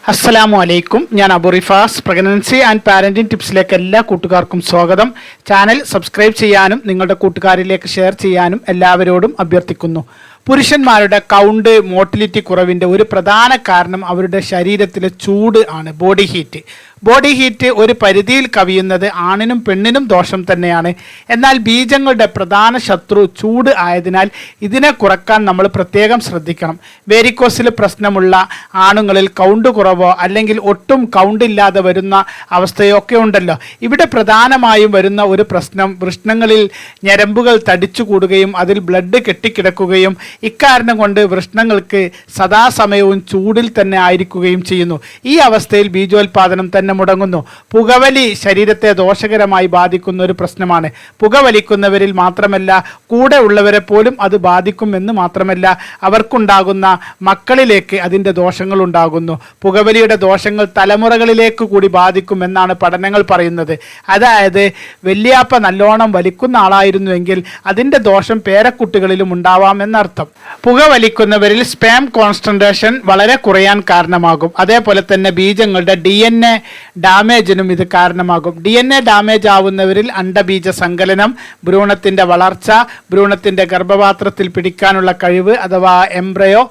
അസ്സലാമു അലൈക്കും. ഞാൻ Abu Rifas. Pregnancy and parenting ടിപ്സിലേക്ക് എല്ലാ കൂട്ടുകാർക്കും സ്വാഗതം. ചാനൽ സബ്സ്ക്രൈബ് ചെയ്യാനും നിങ്ങളുടെ കൂട്ടുകാരിലേക്ക് ഷെയർ ചെയ്യാനും എല്ലാവരോടും അഭ്യർത്ഥിക്കുന്നു. പുരുഷന്മാരുടെ കൗണ്ട് മോട്ടിലിറ്റി കുറവിൻ്റെ ഒരു പ്രധാന കാരണം അവരുടെ ശരീരത്തിലെ ചൂട് ആണ്, ബോഡി ഹീറ്റ്. ബോഡി ഹീറ്റ് ഒരു പരിധിയിൽ കവിയുന്നത് ആണിനും പെണ്ണിനും ദോഷം തന്നെയാണ്. എന്നാൽ ബീജങ്ങളുടെ പ്രധാന ശത്രു ചൂട് ആയതിനാൽ ഇതിനെ കുറക്കാൻ നമ്മൾ പ്രത്യേകം ശ്രദ്ധിക്കണം. വേരിക്കോസിൽ പ്രശ്നമുള്ള ആണുങ്ങളിൽ കൗണ്ട് കുറവോ അല്ലെങ്കിൽ ഒട്ടും കൗണ്ട് ഇല്ലാതെ വരുന്ന അവസ്ഥയോ ഒക്കെ ഉണ്ടല്ലോ. ഇവിടെ പ്രധാനമായും വരുന്ന ഒരു പ്രശ്നം വൃഷ്ണങ്ങളിൽ ഞരമ്പുകൾ തടിച്ചു കൂടുകയും അതിൽ ബ്ലഡ് കെട്ടിക്കിടക്കുകയും ഇക്കാരണം കൊണ്ട് വൃഷ്ണങ്ങൾക്ക് സദാസമയവും ചൂടിൽ തന്നെ ആയിരിക്കുകയും ചെയ്യുന്നു. ഈ അവസ്ഥയിൽ ബീജോത്പാദനം തന്നെ മുടങ്ങുന്നു. പുകവലി ശരീരത്തെ ദോഷകരമായി ബാധിക്കുന്ന ഒരു പ്രശ്നമാണ്. പുകവലിക്കുന്നവരിൽ മാത്രമല്ല, കൂടെ ഉള്ളവരെ പോലും അത് ബാധിക്കുമെന്ന് മാത്രമല്ല, അവർക്കുണ്ടാകുന്ന മക്കളിലേക്ക് അതിൻ്റെ ദോഷങ്ങൾ ഉണ്ടാകുന്നു. പുകവലിയുടെ ദോഷങ്ങൾ തലമുറകളിലേക്ക് കൂടി ബാധിക്കുമെന്നാണ് പഠനങ്ങൾ പറയുന്നത്. അതായത് വല്യാപ്പ നല്ലോണം വലിക്കുന്ന ആളായിരുന്നുവെങ്കിൽ അതിൻ്റെ ദോഷം പേരക്കുട്ടികളിലും ഉണ്ടാവാമെന്നർത്ഥം. പുകവലിക്കുന്നവരിൽ സ്പേം കോൺസെൻട്രേഷൻ വളരെ കുറയാൻ കാരണമാകും. അതേപോലെ തന്നെ ബീജങ്ങളുടെ DNA ഡാമേജിനും ഇത് കാരണമാകും. DNA ഡാമേജ് ആവുന്നവരിൽ അണ്ഡബീജ സങ്കലനം, ഭ്രൂണത്തിൻ്റെ വളർച്ച, ഭ്രൂണത്തിൻ്റെ ഗർഭപാത്രത്തിൽ പിടിക്കാനുള്ള കഴിവ് അഥവാ എംബ്രയോ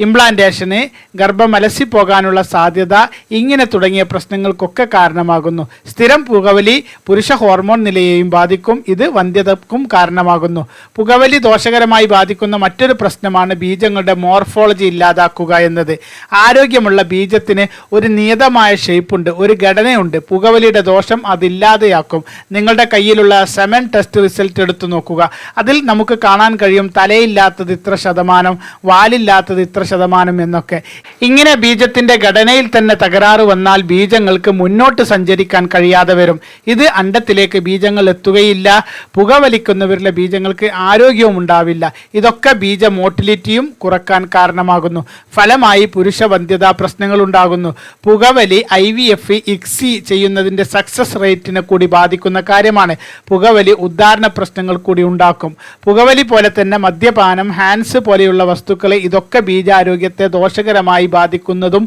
ഇംപ്ലാന്റേഷന്, ഗർഭം അലസിപ്പോകാനുള്ള സാധ്യത, ഇങ്ങനെ തുടങ്ങിയ പ്രശ്നങ്ങൾക്കൊക്കെ കാരണമാകുന്നു. സ്ഥിരം പുകവലി പുരുഷ ഹോർമോൺ നിലയെയും ബാധിക്കും. ഇത് വന്ധ്യതക്കും കാരണമാകുന്നു. പുകവലി ദോഷകരമായി ബാധിക്കുന്ന മറ്റൊരു പ്രശ്നമാണ് ബീജങ്ങളുടെ മോർഫോളജി ഇല്ലാതാക്കുക എന്നത്. ആരോഗ്യമുള്ള ബീജത്തിന് ഒരു നിയതമായ ഷേപ്പുണ്ട്, ഒരു ഘടനയുണ്ട്. പുകവലിയുടെ ദോഷം അതില്ലാതെയാക്കും. നിങ്ങളുടെ കയ്യിലുള്ള സെമൻ ടെസ്റ്റ് റിസൾട്ട് എടുത്തു നോക്കുക. അതിൽ നമുക്ക് കാണാൻ കഴിയും തലയില്ലാത്തത് ഇത്ര ശതമാനം, വാലില്ലാത്തത് ഇത്ര ശതമാനം എന്നൊക്കെ. ഇങ്ങനെ ബീജത്തിന്റെ ഘടനയിൽ തന്നെ തകരാറ് വന്നാൽ ബീജങ്ങൾക്ക് മുന്നോട്ട് സഞ്ചരിക്കാൻ കഴിയാതെ വരും. ഇത് അണ്ഡത്തിലേക്ക് ബീജങ്ങൾ എത്തുകയില്ല. പുകവലിക്കുന്നവരിലെ ബീജങ്ങൾക്ക് ആരോഗ്യവും ഉണ്ടാവില്ല. ഇതൊക്കെ ബീജ മോട്ടിലിറ്റിയും കുറക്കാൻ കാരണമാകുന്നു. ഫലമായി പുരുഷ വന്ധ്യതാ പ്രശ്നങ്ങൾ ഉണ്ടാകുന്നു. പുകവലി IVF, ICSI ചെയ്യുന്നതിൻ്റെ സക്സസ് റേറ്റിനെ കൂടി ബാധിക്കുന്ന കാര്യമാണ്. പുകവലി ഉദ്ധാരണ പ്രശ്നങ്ങൾ കൂടി ഉണ്ടാക്കും. പുകവലി പോലെ തന്നെ മദ്യപാനം, ഹാൻസ് പോലെയുള്ള വസ്തുക്കളെ ഇതൊക്കെ ആരോഗ്യത്തെ ദോഷകരമായി ബാധിക്കുന്നതും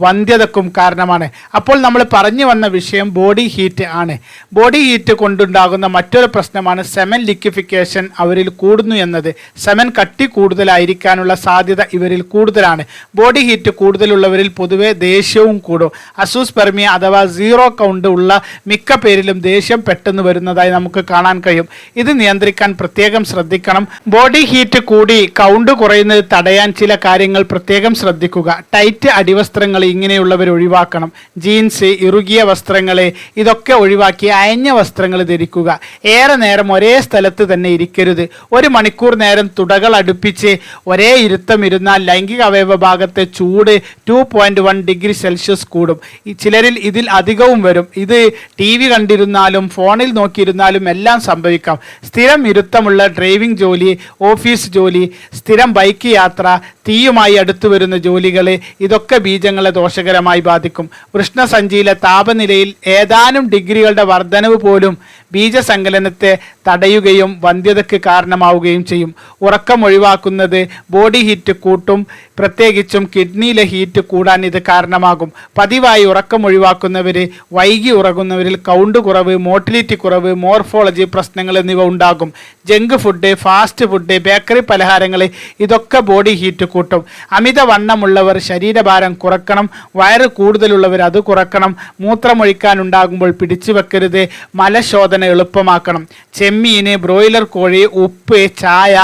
വന്ധ്യതക്കും കാരണമാണ്. അപ്പോൾ നമ്മൾ പറഞ്ഞു വന്ന വിഷയം ബോഡി ഹീറ്റ് ആണ്. ബോഡി ഹീറ്റ് കൊണ്ടുണ്ടാകുന്ന മറ്റൊരു പ്രശ്നമാണ് സെമൻ ലിക്വിഫിക്കേഷൻ അവരിൽ കൂടുന്നു എന്നത്. സെമൻ കട്ടി കൂടുതലായിരിക്കാനുള്ള സാധ്യത ഇവരിൽ കൂടുതലാണ്. ബോഡി ഹീറ്റ് കൂടുതലുള്ളവരിൽ പൊതുവെ ദേഷ്യവും കൂടും. അസൂസ്പെർമിയ അഥവാ സീറോ കൗണ്ട് ഉള്ള മിക്ക പേരിലും ദേഷ്യം പെട്ടെന്ന് വരുന്നതായി നമുക്ക് കാണാൻ കഴിയും. ഇത് നിയന്ത്രിക്കാൻ പ്രത്യേകം ശ്രദ്ധിക്കണം. ബോഡി ഹീറ്റ് കൂടി കൗണ്ട് കുറയുന്നത് തടയാൻ ചില കാര്യങ്ങൾ പ്രത്യേകം ശ്രദ്ധിക്കുക. ടൈറ്റ് അടിവസ്ത്രങ്ങൾ ഇങ്ങനെയുള്ളവർ ഒഴിവാക്കണം. ജീൻസ്, ഇറുകിയ വസ്ത്രങ്ങൾ ഇതൊക്കെ ഒഴിവാക്കി അയഞ്ഞ വസ്ത്രങ്ങൾ ധരിക്കുക. ഏറെ നേരം ഒരേ സ്ഥലത്ത് തന്നെ ഇരിക്കരുത്. 1 മണിക്കൂർ നേരം തുടകൾ അടുപ്പിച്ച് ഒരേ ഇരുത്തം ഇരുന്നാൽ ലൈംഗിക അവയവ ഭാഗത്തെ ചൂട് 2.1 ഡിഗ്രി സെൽഷ്യസ് കൂടും. ചിലരിൽ ഇതിൽ അധികവും വരും. ഇത് TV കണ്ടിരുന്നാലും ഫോണിൽ നോക്കിയിരുന്നാലും എല്ലാം സംഭവിക്കാം. സ്ഥിരം ഇരുത്തമുള്ള ഡ്രൈവിംഗ് ജോലി, ഓഫീസ് ജോലി, സ്ഥിരം ബൈക്ക് യാത്ര, തീയുമായി അടുത്തു വരുന്ന ജോലികൾ ഇതൊക്കെ ബീജങ്ങളെ ദോഷകരമായി ബാധിക്കും. വൃഷ്ണസഞ്ചിയിലെ താപനിലയിൽ ഏതാനും ഡിഗ്രികളുടെ വർധനവ് പോലും ബീജസങ്കലനത്തെ തടയുകയും വന്ധ്യതയ്ക്ക് കാരണമാവുകയും ചെയ്യും. ഉറക്കം ഒഴിവാക്കുന്നത് ബോഡി ഹീറ്റ് കൂട്ടും. പ്രത്യേകിച്ചും കിഡ്നിയിലെ ഹീറ്റ് കൂടാൻ ഇത് കാരണമാകും. പതിവായി ഉറക്കം ഒഴിവാക്കുന്നവർ, വൈകി ഉറങ്ങുന്നവരിൽ കൗണ്ട് കുറവ്, മോട്ടിലിറ്റി കുറവ്, മോർഫോളജി പ്രശ്നങ്ങൾ എന്നിവ ഉണ്ടാകും. Junk food, fast food, bakery പലഹാരങ്ങൾ ഇതൊക്കെ ബോഡി ഹീറ്റ് കൂട്ടും. അമിതവണ്ണമുള്ളവർ ശരീരഭാരം കുറക്കണം. വയറ് കൂടുതലുള്ളവർ അത് കുറക്കണം. മൂത്രമൊഴിക്കാനുണ്ടാകുമ്പോൾ പിടിച്ചു വെക്കരുത്. മലശോധന എളുപ്പമാക്കണം. ചെമ്മീന്, ബ്രോയിലർ കോഴി, ഉപ്പ്, ചായ,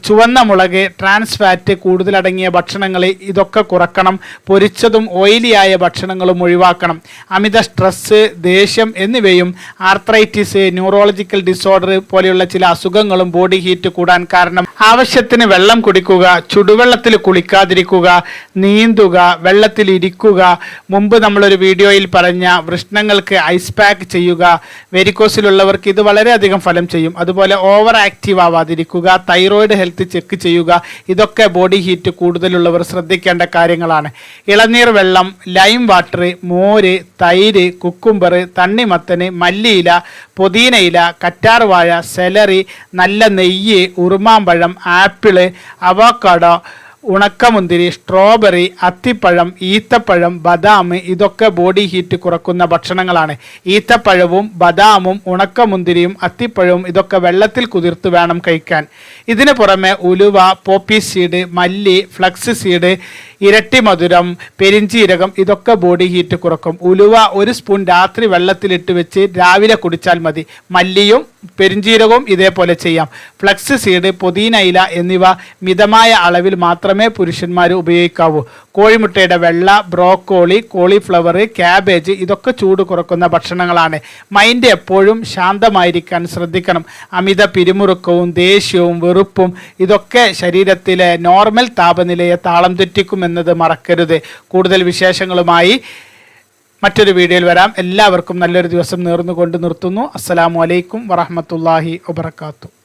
ചുവന്ന മുളക്, ട്രാൻസ് ഫാറ്റ് കൂടുതലടങ്ങിയ ഭക്ഷണങ്ങൾ ഇതൊക്കെ കുറക്കണം. പൊരിച്ചതും ഓയിലിയായ ഭക്ഷണങ്ങളും ഒഴിവാക്കണം. അമിത സ്ട്രെസ്, ദേഷ്യം എന്നിവയും ആർത്രൈറ്റിസ്, ന്യൂറോളജിക്കൽ ഡിസോർഡർ പോലെയുള്ള ചില അസുഖങ്ങളും ബോഡി ഹീറ്റ് കൂടാൻ കാരണം. ആവശ്യത്തിന് വെള്ളം കുടിക്കുക, ചുടുവെള്ളത്തിൽ കുളിക്കാതിരിക്കുക, നീന്തുക, വെള്ളത്തിൽ ഇരിക്കുക. മുമ്പ് നമ്മളൊരു വീഡിയോയിൽ പറഞ്ഞ വൃഷ്ണങ്ങൾക്ക് ഐസ് പാക്ക് ചെയ്യുക. വെരിക്കോസിലുള്ളവർക്ക് ഇത് വളരെയധികം ഫലം ചെയ്യും. അതുപോലെ ഓവർ ആക്റ്റീവ് ആവാതിരിക്കുക, തൈറോയിഡ് ഹെൽത്ത് ചെക്ക് ചെയ്യുക. ഇതൊക്കെ ബോഡി ഹീറ്റ് കൂടുതലുള്ളവർ ശ്രദ്ധിക്കേണ്ട കാര്യങ്ങളാണ്. ഇളനീർ വെള്ളം, ലൈം വാട്ടർ, മോര്, തൈര്, കുക്കുംബർ, തണ്ണിമത്തന്, മല്ലിയില, പുതിനയില, കറ്റാർവാഴ, സെലറി, നല്ല നെയ്യ്, ഉറുമാമ്പഴം, ആപ്പിള്, അവോക്കാഡോ, ഉണക്കമുന്തിരി, സ്ട്രോബെറി, അത്തിപ്പഴം, ഈത്തപ്പഴം, ബദാം ഇതൊക്കെ ബോഡി ഹീറ്റ് കുറക്കുന്ന ഭക്ഷണങ്ങളാണ്. ഈത്തപ്പഴവും ബദാമും ഉണക്കമുന്തിരിയും അത്തിപ്പഴവും ഇതൊക്കെ വെള്ളത്തിൽ കുതിർത്ത് വേണം കഴിക്കാൻ. ഇതിന് പുറമെ ഉലുവ, പോപ്പി സീഡ്, മല്ലി, ഫ്ലക്സ് സീഡ്, ഇരട്ടി മധുരം, പെരിഞ്ചീരകം ഇതൊക്കെ ബോഡി ഹീറ്റ് കുറക്കും. ഉലുവ 1 സ്പൂൺ രാത്രി വെള്ളത്തിലിട്ട് വെച്ച് രാവിലെ കുടിച്ചാൽ മതി. മല്ലിയും പെരിഞ്ചീരകവും ഇതേപോലെ ചെയ്യാം. ഫ്ലക്സ് സീഡ്, പുതിന ഇല എന്നിവ മിതമായ അളവിൽ മാത്രമേ പുരുഷന്മാർ ഉപയോഗിക്കാവൂ. കോഴിമുട്ടയുടെ വെള്ള, ബ്രോക്കോളി, കോളിഫ്ലവർ, ക്യാബേജ് ഇതൊക്കെ ചൂട് കുറക്കുന്ന ഭക്ഷണങ്ങളാണ്. മൈൻഡ് എപ്പോഴും ശാന്തമായിരിക്കാൻ ശ്രദ്ധിക്കണം. അമിത പിരിമുറുക്കവും ദേഷ്യവും വെറുപ്പും ഇതൊക്കെ ശരീരത്തിലെ നോർമൽ താപനിലയെ താളം തെറ്റിക്കുമെന്നത് മറക്കരുത്. കൂടുതൽ വിശേഷങ്ങളുമായി മറ്റൊരു വീഡിയോയിൽ വരാം. എല്ലാവർക്കും നല്ലൊരു ദിവസം നേർന്നുകൊണ്ട് നിർത്തുന്നു. അസ്സലാമു അലൈക്കും വറഹ്മത്തുള്ളാഹി വബറകാതുഹു.